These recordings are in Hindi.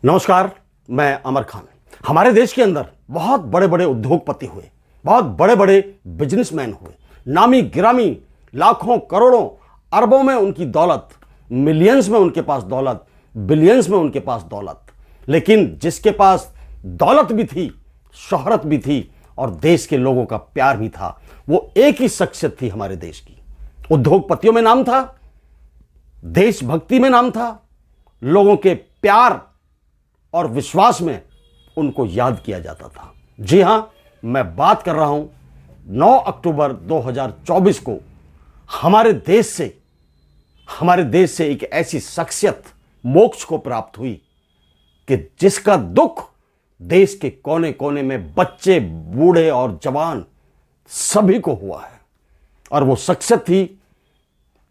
नमस्कार, मैं अमर खान। हमारे देश के अंदर बहुत बड़े बड़े उद्योगपति हुए, बहुत बड़े बड़े बिजनेसमैन हुए, नामी गिरामी, लाखों करोड़ों अरबों में उनकी दौलत, मिलियंस में उनके पास दौलत, बिलियंस में उनके पास दौलत। लेकिन जिसके पास दौलत भी थी, शोहरत भी थी और देश के लोगों का प्यार भी था, वो एक ही शख्सियत थी हमारे देश की। उद्योगपतियों में नाम था, देशभक्ति में नाम था, लोगों के प्यार और विश्वास में उनको याद किया जाता था। जी हां, मैं बात कर रहा हूं 9 अक्टूबर 2024 को हमारे देश से एक ऐसी शख्सियत मोक्ष को प्राप्त हुई कि जिसका दुख देश के कोने कोने में बच्चे, बूढ़े और जवान सभी को हुआ है। और वो शख्सियत थी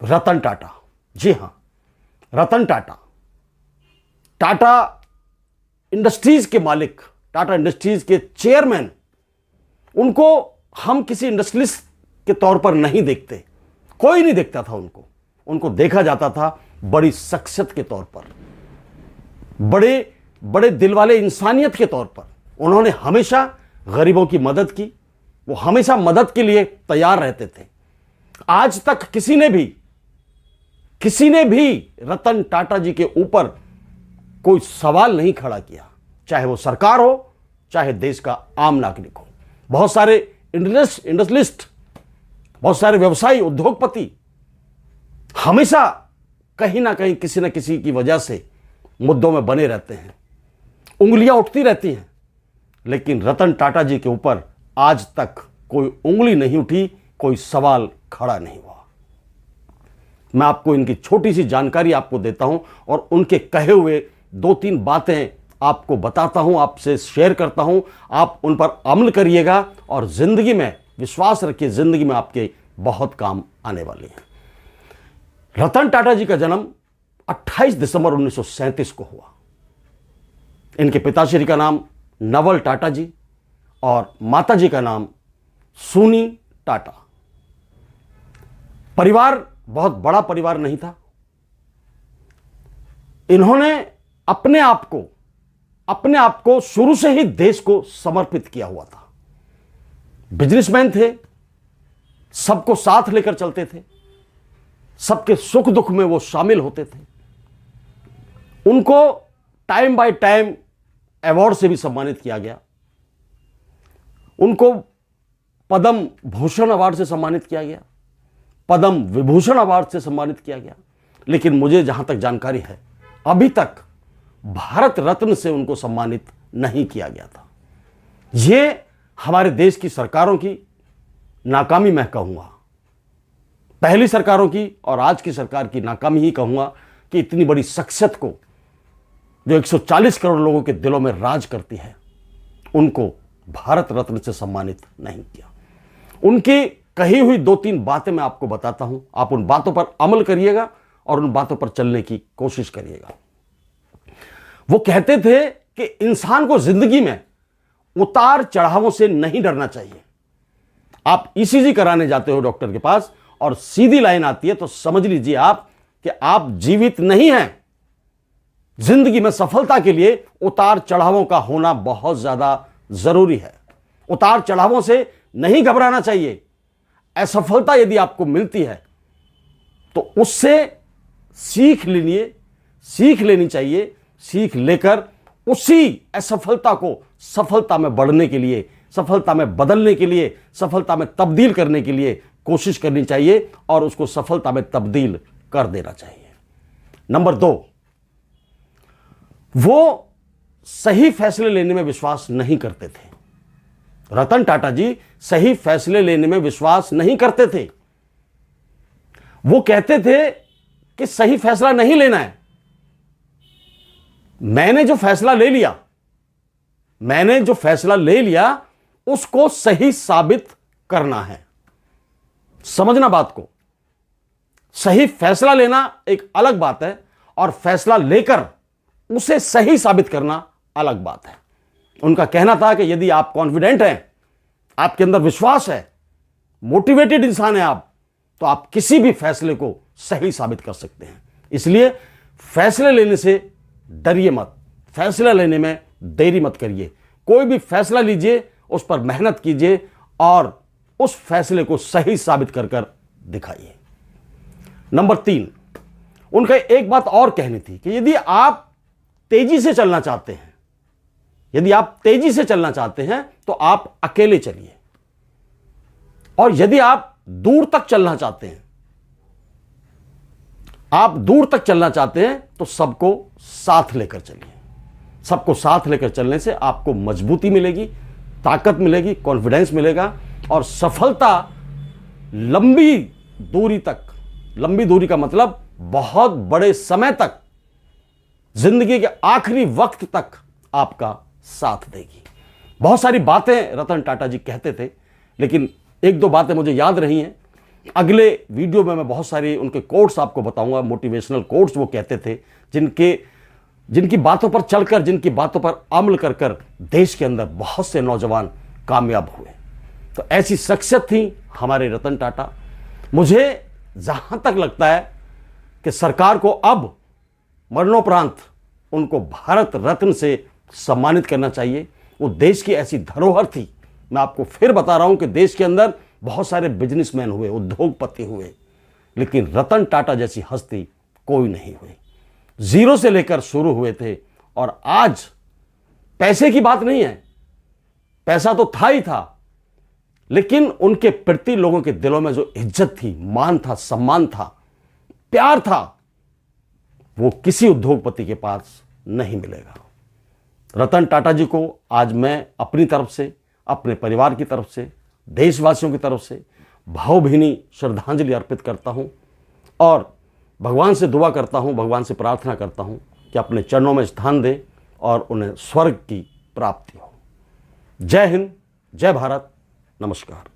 रतन टाटा। जी हां, रतन टाटा, टाटा इंडस्ट्रीज के मालिक, टाटा इंडस्ट्रीज के चेयरमैन। उनको हम किसी इंडस्ट्रियलिस्ट के तौर पर नहीं देखते, कोई नहीं देखता था उनको देखा जाता था बड़ी शख्सियत के तौर पर, बड़े बड़े दिल वाले इंसानियत के तौर पर। उन्होंने हमेशा गरीबों की मदद की, वो हमेशा मदद के लिए तैयार रहते थे। आज तक किसी ने भी रतन टाटा जी के ऊपर कोई सवाल नहीं खड़ा किया, चाहे वो सरकार हो, चाहे देश का आम नागरिक हो। बहुत सारे इंडस्ट्रियलिस्ट, बहुत सारे व्यवसायी, उद्योगपति हमेशा कहीं ना कहीं किसी न किसी की वजह से मुद्दों में बने रहते हैं, उंगलियां उठती रहती हैं। लेकिन रतन टाटा जी के ऊपर आज तक कोई उंगली नहीं उठी, कोई सवाल खड़ा नहीं हुआ। मैं आपको इनकी छोटी सी जानकारी आपको देता हूं और उनके कहे हुए 2-3 बातें आपको बताता हूं, आपसे शेयर करता हूं। आप उन पर अमल करिएगा और जिंदगी में विश्वास रखिए, जिंदगी में आपके बहुत काम आने वाले हैं। रतन टाटा जी का जन्म 28 दिसंबर 1937 को हुआ। इनके पिताश्री का नाम नवल टाटा जी और माताजी का नाम सुनी टाटा। परिवार बहुत बड़ा परिवार नहीं था। इन्होंने अपने आप को शुरू से ही देश को समर्पित किया हुआ था। बिजनेसमैन थे, सबको साथ लेकर चलते थे, सबके सुख दुख में वो शामिल होते थे। उनको टाइम बाय टाइम अवार्ड से भी सम्मानित किया गया। उनको पद्म भूषण अवार्ड से सम्मानित किया गया, पद्म विभूषण अवार्ड से सम्मानित किया गया। लेकिन मुझे जहां तक जानकारी है, अभी तक भारत रत्न से उनको सम्मानित नहीं किया गया था। यह हमारे देश की सरकारों की नाकामी मैं कहूंगा, पहली सरकारों की और आज की सरकार की नाकामी ही कहूंगा कि इतनी बड़ी शख्सियत को, जो 140 करोड़ लोगों के दिलों में राज करती है, उनको भारत रत्न से सम्मानित नहीं किया। उनकी कही हुई 2-3 बातें मैं आपको बताता हूं, आप उन बातों पर अमल करिएगा और उन बातों पर चलने की कोशिश करिएगा। वो कहते थे कि इंसान को जिंदगी में उतार चढ़ावों से नहीं डरना चाहिए। आप ईसीजी कराने जाते हो डॉक्टर के पास और सीधी लाइन आती है तो समझ लीजिए आप कि आप जीवित नहीं हैं। जिंदगी में सफलता के लिए उतार चढ़ावों का होना बहुत ज्यादा जरूरी है। उतार चढ़ावों से नहीं घबराना चाहिए। असफलता यदि आपको मिलती है तो उससे सीख लेनी चाहिए। सीख लेकर उसी असफलता को सफलता में बढ़ने के लिए, सफलता में बदलने के लिए, सफलता में तब्दील करने के लिए कोशिश करनी चाहिए और उसको सफलता में तब्दील कर देना चाहिए। नंबर 2, वो सही फैसले लेने में विश्वास नहीं करते थे। रतन टाटा जी सही फैसले लेने में विश्वास नहीं करते थे। वो कहते थे कि सही फैसला नहीं लेना है, मैंने जो फैसला ले लिया उसको सही साबित करना है। समझना बात को, सही फैसला लेना एक अलग बात है और फैसला लेकर उसे सही साबित करना अलग बात है। उनका कहना था कि यदि आप कॉन्फिडेंट हैं, आपके अंदर विश्वास है, मोटिवेटेड इंसान है आप, तो आप किसी भी फैसले को सही साबित कर सकते हैं। इसलिए फैसले लेने से डरिए मत, फैसला लेने में देरी मत करिए। कोई भी फैसला लीजिए, उस पर मेहनत कीजिए और उस फैसले को सही साबित कर कर दिखाइए। नंबर 3, उनका एक बात और कहनी थी कि यदि आप तेजी से चलना चाहते हैं, यदि आप तेजी से चलना चाहते हैं तो आप अकेले चलिए, और यदि आप दूर तक चलना चाहते हैं, आप दूर तक चलना चाहते हैं तो सबको साथ लेकर चलिए। सबको साथ लेकर चलने से आपको मजबूती मिलेगी, ताकत मिलेगी, कॉन्फिडेंस मिलेगा और सफलता लंबी दूरी तक, लंबी दूरी का मतलब बहुत बड़े समय तक, जिंदगी के आखिरी वक्त तक आपका साथ देगी। बहुत सारी बातें रतन टाटा जी कहते थे, लेकिन एक दो बातें मुझे याद रही हैं। अगले वीडियो में मैं बहुत सारी उनके कोट्स आपको बताऊंगा, मोटिवेशनल कोट्स वो कहते थे, जिनकी बातों पर चलकर, जिनकी बातों पर अमल कर कर देश के अंदर बहुत से नौजवान कामयाब हुए। तो ऐसी शख्सियत थी हमारे रतन टाटा। मुझे जहां तक लगता है कि सरकार को अब मरणोपरांत उनको भारत रत्न से सम्मानित करना चाहिए। वो देश की ऐसी धरोहर थी। मैं आपको फिर बता रहा हूं कि देश के अंदर बहुत सारे बिजनेसमैन हुए, उद्योगपति हुए, लेकिन रतन टाटा जैसी हस्ती कोई नहीं हुई। जीरो से लेकर शुरू हुए थे और आज पैसे की बात नहीं है, पैसा तो था ही था, लेकिन उनके प्रति लोगों के दिलों में जो इज्जत थी, मान था, सम्मान था, प्यार था, वो किसी उद्योगपति के पास नहीं मिलेगा। रतन टाटा जी को आज मैं अपनी तरफ से, अपने परिवार की तरफ से, देशवासियों की तरफ से भावभीनी श्रद्धांजलि अर्पित करता हूं और भगवान से दुआ करता हूं, भगवान से प्रार्थना करता हूं कि अपने चरणों में स्थान दे और उन्हें स्वर्ग की प्राप्ति हो। जय हिंद, जय भारत, नमस्कार।